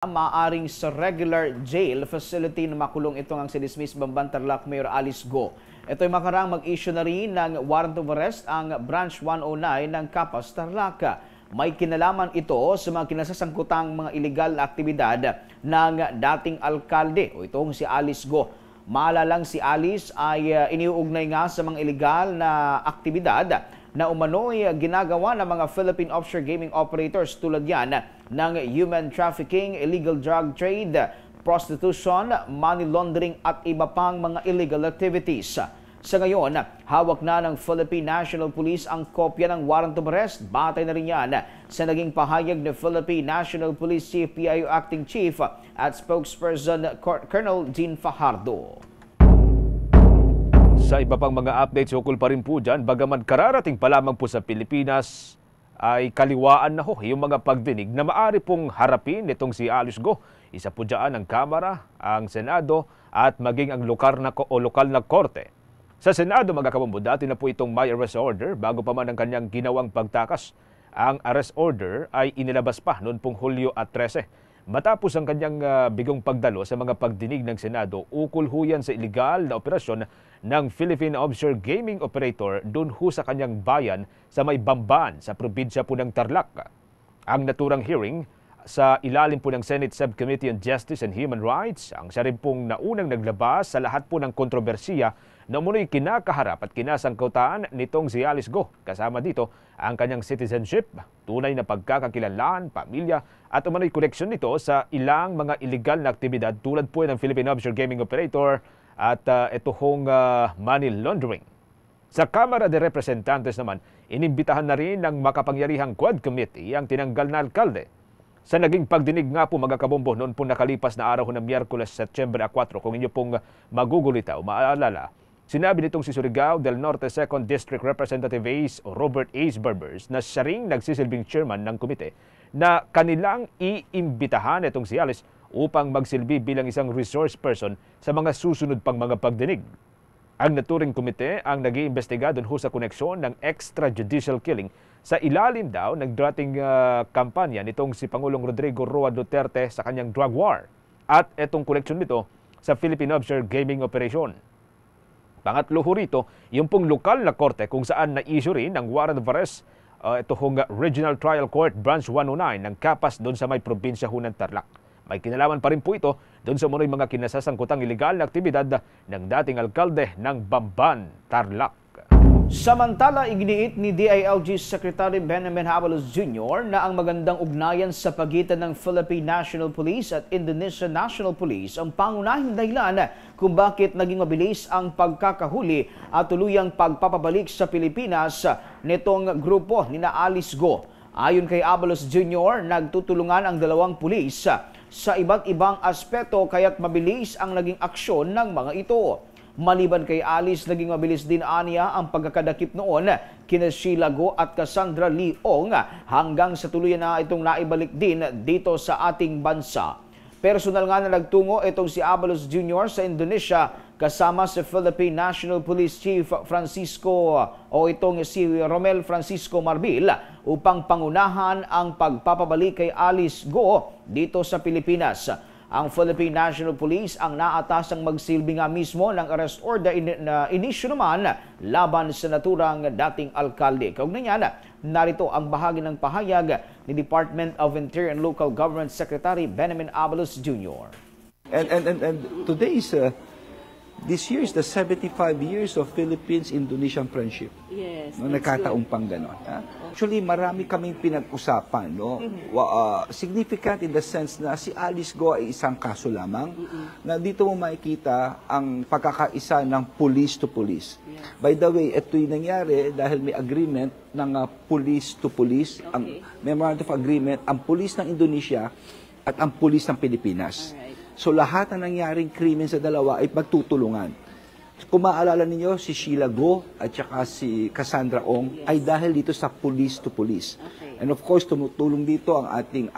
Maaring sa regular jail facility na makulong ito ang si Dismiss Bamban Tarlac Mayor Alice Go. Ito'y makarang mag-issue na rin ng warrant of arrest ang Branch 109 ng Capas Tarlac. May kinalaman ito sa mga kinasasangkutang mga illegal na aktibidad ng dating alkalde o itong si Alice Go. Maalalang si Alice ay iniuugnay nga sa mga illegal na aktibidad na umano'y ginagawa ng mga Philippine offshore gaming operators tulad yan ng human trafficking, illegal drug trade, prostitution, money laundering at iba pang mga illegal activities. Sa ngayon, hawak na ng Philippine National Police ang kopya ng warrant of arrest. Batay na rin yan sa naging pahayag ng Philippine National Police Chief PIO Acting Chief at spokesperson Colonel Jean Fajardo. Sa iba pang mga updates, ukol pa rin po dyan, bagaman kararating pa lamang po sa Pilipinas, ay kaliwaan na yung mga pagdinig na maaari pong harapin nitong si Alice Go. Isa po dyan ang Kamara, ang Senado at maging ang lokal na korte. Sa Senado, mga kabombo, dati na po itong may arrest order bago pa man ang kanyang ginawang pagtakas. Ang arrest order ay inilabas pa noon pong Hulyo at 13. Matapos ang kanyang bigong pagdalo sa mga pagdinig ng Senado, ukol huyan sa iligal na operasyon ng Philippine Offshore Gaming Operator doon sa kanyang bayan sa may Bamban sa probinsya po ng Tarlac. Ang naturang hearing sa ilalim po ng Senate Subcommittee on Justice and Human Rights, ang siya rin pong naunang naglabas sa lahat po ng kontrobersiya na umunoy kinakaharap at kinasangkutan nitong si Alice Go. Kasama dito ang kanyang citizenship, tunay na pagkakakilanlan, pamilya at umano'y koneksyon nito sa ilang mga illegal na aktibidad tulad po ng Philippine Offshore Gaming Operator at ito hong money laundering. Sa Kamara de Representantes naman, inimbitahan na rin ng makapangyarihang Quad Committee ang tinanggal na alkalde. Sa naging pagdinig nga po mga kabombo noon po nakalipas na araw ng Miyerkules, September 4, kung inyo pong magugulita o maaalala, sinabi nitong si Surigao del Norte 2nd District Representative Ace o Robert Ace Barbers na siya ring nagsisilbing chairman ng komite na kanilang iimbitahan itong si Alice upang magsilbi bilang isang resource person sa mga susunod pang mga pagdinig. Ang naturing komite ang nag-iimbestiga doon sa koneksyon ng extrajudicial killing sa ilalim daw ng dating kampanya nitong si Pangulong Rodrigo Roa Duterte sa kanyang drug war at itong koneksyon nito sa Philippine Offshore Gaming Operation. Pangatlo ho rito, yung pong lokal na korte kung saan na-issue rin ng warrant of arrest ito hong Regional Trial Court Branch 109 ng Capas doon sa may probinsya ho ng Tarlac. May kinalaman pa rin po ito doon sa munoy mga kinasasangkutang iligal na aktibidad ng dating alkalde ng Bamban, Tarlac. Samantala, iginiit ni DILG Secretary Benjamin Abalos Jr. na ang magandang ugnayan sa pagitan ng Philippine National Police at Indonesian National Police ang pangunahing dahilan kung bakit naging mabilis ang pagkakahuli at tuluyang pagpapabalik sa Pilipinas nitong grupo ni Alice Go. Ayon kay Abalos Jr., nagtutulungan ang dalawang pulis sa iba't ibang aspeto kaya't mabilis ang naging aksyon ng mga ito. Maliban kay Alice, naging mabilis din aniya ang pagkakadakip noon kina Sheila Go at Cassandra Leong hanggang sa tuluyan na itong naibalik din dito sa ating bansa. Personal nga na nagtungo itong si Abalos Jr. sa Indonesia kasama si Philippine National Police Chief Francisco o itong si Romel Francisco Marbil upang pangunahan ang pagpapabalik kay Alice Go dito sa Pilipinas. Ang Philippine National Police ang naatasang magsilbi nga mismo ng arrest order na inisyu naman laban sa naturang dating alkalde. Kaugnay niyan, narito ang bahagi ng pahayag ni Department of Interior and Local Government Secretary Benjamin Abalos Jr. And today is this year is the 75 years of Philippines-Indonesian friendship. Yes, no, nagkataong pang ganon. Actually, marami kaming pinag-usapan. No? Significant in the sense na si Alice Go ay isang kaso lamang na dito mo makikita ang pagkakaisa ng police to police. Yeah. By the way, ito'y nangyari dahil may agreement ng police to police, ang memorandum of agreement, ang police ng Indonesia at ang police ng Pilipinas. Alright. So lahat ng nangyaring krimen sa dalawa ay magtutulungan. Kung maaalala ninyo, si Sheila Go at saka si Cassandra Ong ay dahil dito sa police to police. Okay. And of course, tumutulong dito ang ating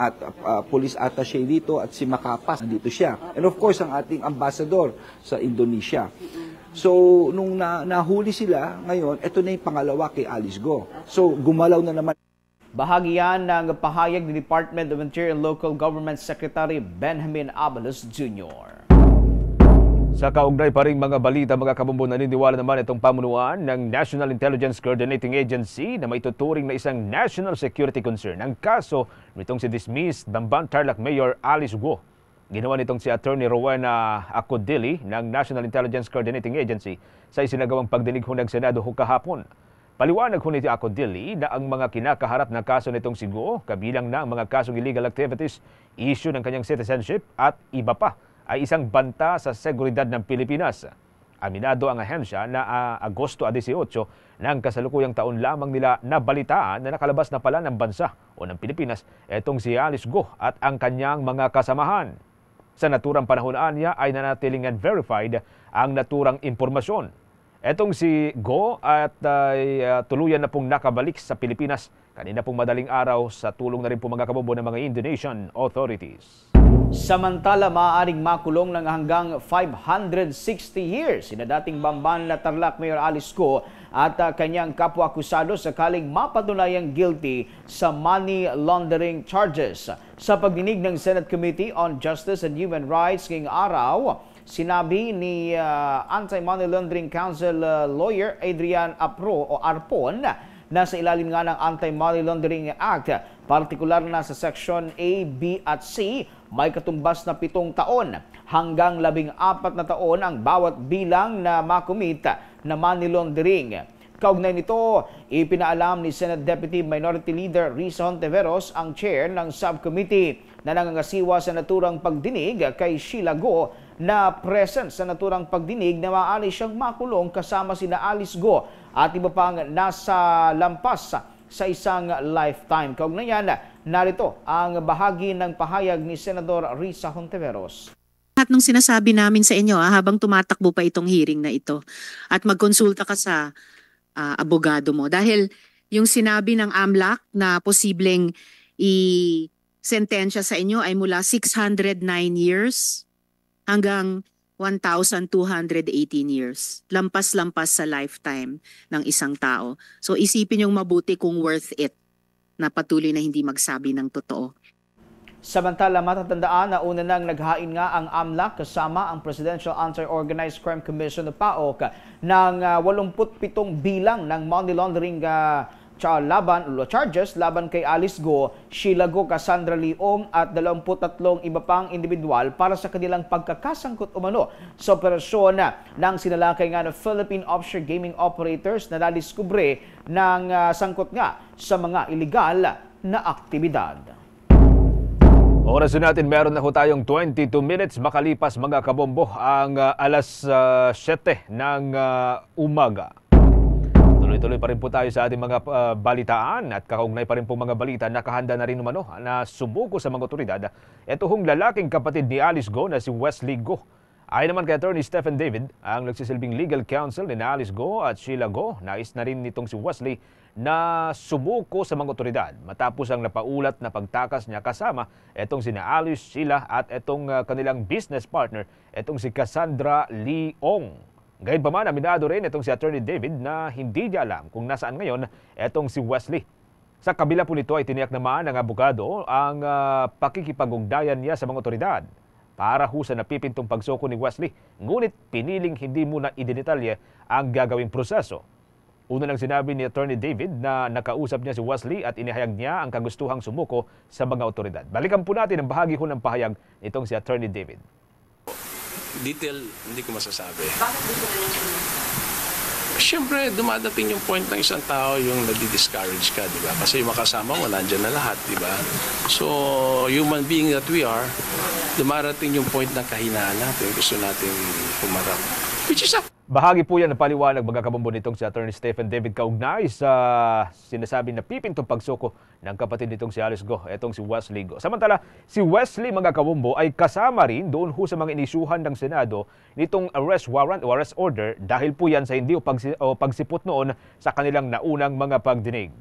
police attaché dito at si Makapas, nandito siya. And of course, ang ating ambassador sa Indonesia. So, nung nahuli sila, ngayon, ito na yung pangalawa kay Alice Go. So, gumalaw na naman Bahagi yan ng pahayag ni Department of Interior and Local Government Secretary Benjamin Abalos Jr. Sa kaugnay pa ring mga balita, mga kabombo, naniniwala naman itong pamunuan ng National Intelligence Coordinating Agency na may tuturing na isang national security concern ang kaso nitong si dismissed Bamban Tarlac Mayor Alice Guo. Ginawa nitong si Attorney Rowena Acodili ng National Intelligence Coordinating Agency sa isinagawang pagdinig ho ng Senado kahapon. Paliwanag ho ni Acodili na ang mga kinakaharap na kaso nitong si Guo, kabilang na ang mga kasong illegal activities, issue ng kanyang citizenship at iba pa, ay isang banta sa seguridad ng Pilipinas. Aminado ang ahensya na Agosto 18 ng kasalukuyang taon lamang nila nabalitaan na nakalabas na pala ng bansa o ng Pilipinas itong si Alice Guo at ang kanyang mga kasamahan. Sa naturang panahon niya ay nanatiling unverified ang naturang impormasyon. Etong si Guo at tuluyan na pong nakabalik sa Pilipinas kanina pong madaling araw sa tulong na rin po mga kabombo ng mga Indonesian authorities. Samantala, maaaring makulong ng hanggang 560 years sina dating Bamban Tarlac Mayor Alice Guo at kanyang kapwa-akusado sakaling mapatunayang guilty sa money laundering charges. Sa pagdinig ng Senate Committee on Justice and Human Rights ngayong araw, sinabi ni Anti-Money Laundering Council lawyer Adrian Arpon na sa ilalim nga ng Anti-Money Laundering Act, partikular na sa Section A, B at C, may katumbas na 7 taon hanggang 14 na taon ang bawat bilang na makumit na money laundering. Kaugnay nito, ipinaalam ni Senate Deputy Minority Leader Risa Hontiveros, ang chair ng subcommittee, na nangangasiwa sa naturang pagdinig kay Sheila Guo na present sa naturang pagdinig na maaari siyang makulong kasama sina Alice Guo at iba pang nasa lampas sa isang lifetime. Kaugnayan, narito ang bahagi ng pahayag ni Senador Risa Hontiveros. Lahat ng sinasabi namin sa inyo habang tumatakbo pa itong hearing na ito at magkonsulta ka sa abogado mo. Dahil yung sinabi ng AMLAC na posibleng i-sentensya sa inyo ay mula 609 years hanggang 1,218 years. Lampas-lampas sa lifetime ng isang tao. So isipin yung mabuti kung worth it na patuloy na hindi magsabi ng totoo. Samantala, matatandaan na una nang naghain nga ang AMLAC kasama ang Presidential Anti-Organized Crime Commission o PAOK ng 87 bilang ng money laundering charges laban kay Alice Guo, Sheila Guo, Cassandra Leong at 23 iba pang individual para sa kanilang pagkakasangkot umano sa operasyon ng sinalakay nga ng Philippine Offshore Gaming Operators na nadiskubre ng sangkot nga sa mga iligal na aktibidad. Oras natin, meron na ho tayong 22 minutes makalipas mga kabombo ang alas 7 ng umaga. Tuloy-tuloy pa rin po tayo sa ating mga balitaan at kakaugnay pa rin po mga balita. Nakahanda na rin umano na sumuko sa mga otoridad ito hong lalaking kapatid ni Alice Guo na si Wesley Guo. Ayon naman kay Attorney Stephen David, ang nagsisilbing legal counsel ni Alice Guo at Sheila Guo, nais na rin nitong si Wesley na sumuko sa mga otoridad matapos ang napaulat na pagtakas niya kasama etong sina Alice, Sheila at etong kanilang business partner, etong si Cassandra Leong. Gayunpaman, aminado rin itong si Attorney David na hindi niya alam kung nasaan ngayon etong si Wesley. Sa kabila po nito ay tiniyak naman ng abogado ang pakikipag-ugnayan niya sa mga otoridad para sa napipintong pagsuko ni Wesley. Ngunit piniling hindi muna idedetalye ang gagawing proseso. Una nang sinabi ni Attorney David na nakausap niya si Wesley at inihayag niya ang kagustuhang sumuko sa mga otoridad. Balikan po natin ang bahagi ng pahayag nitong si Attorney David. Detail, hindi ko masasabi. Bakit gusto na niya Siyempre, dumadating yung point ng isang tao yung nadi-discourage ka, di ba? Kasi yung makasama mo, nandyan na lahat, di ba? So, human being that we are, dumarating yung point ng kahinaan natin. Gusto natin pumarap. Which is a Bahagi po yan ng paliwanag mga kabombo nitong si Attorney Stephen David kaugnay sa sinasabi na pipintong pagsuko ng kapatid nitong si Alice Guo, etong si Wesley Guo. Samantala, si Wesley mga kabombo ay kasama rin doon sa mga inisyuhan ng Senado nitong arrest warrant o arrest order dahil po yan sa hindi o pagsipot noon sa kanilang naunang mga pagdinig.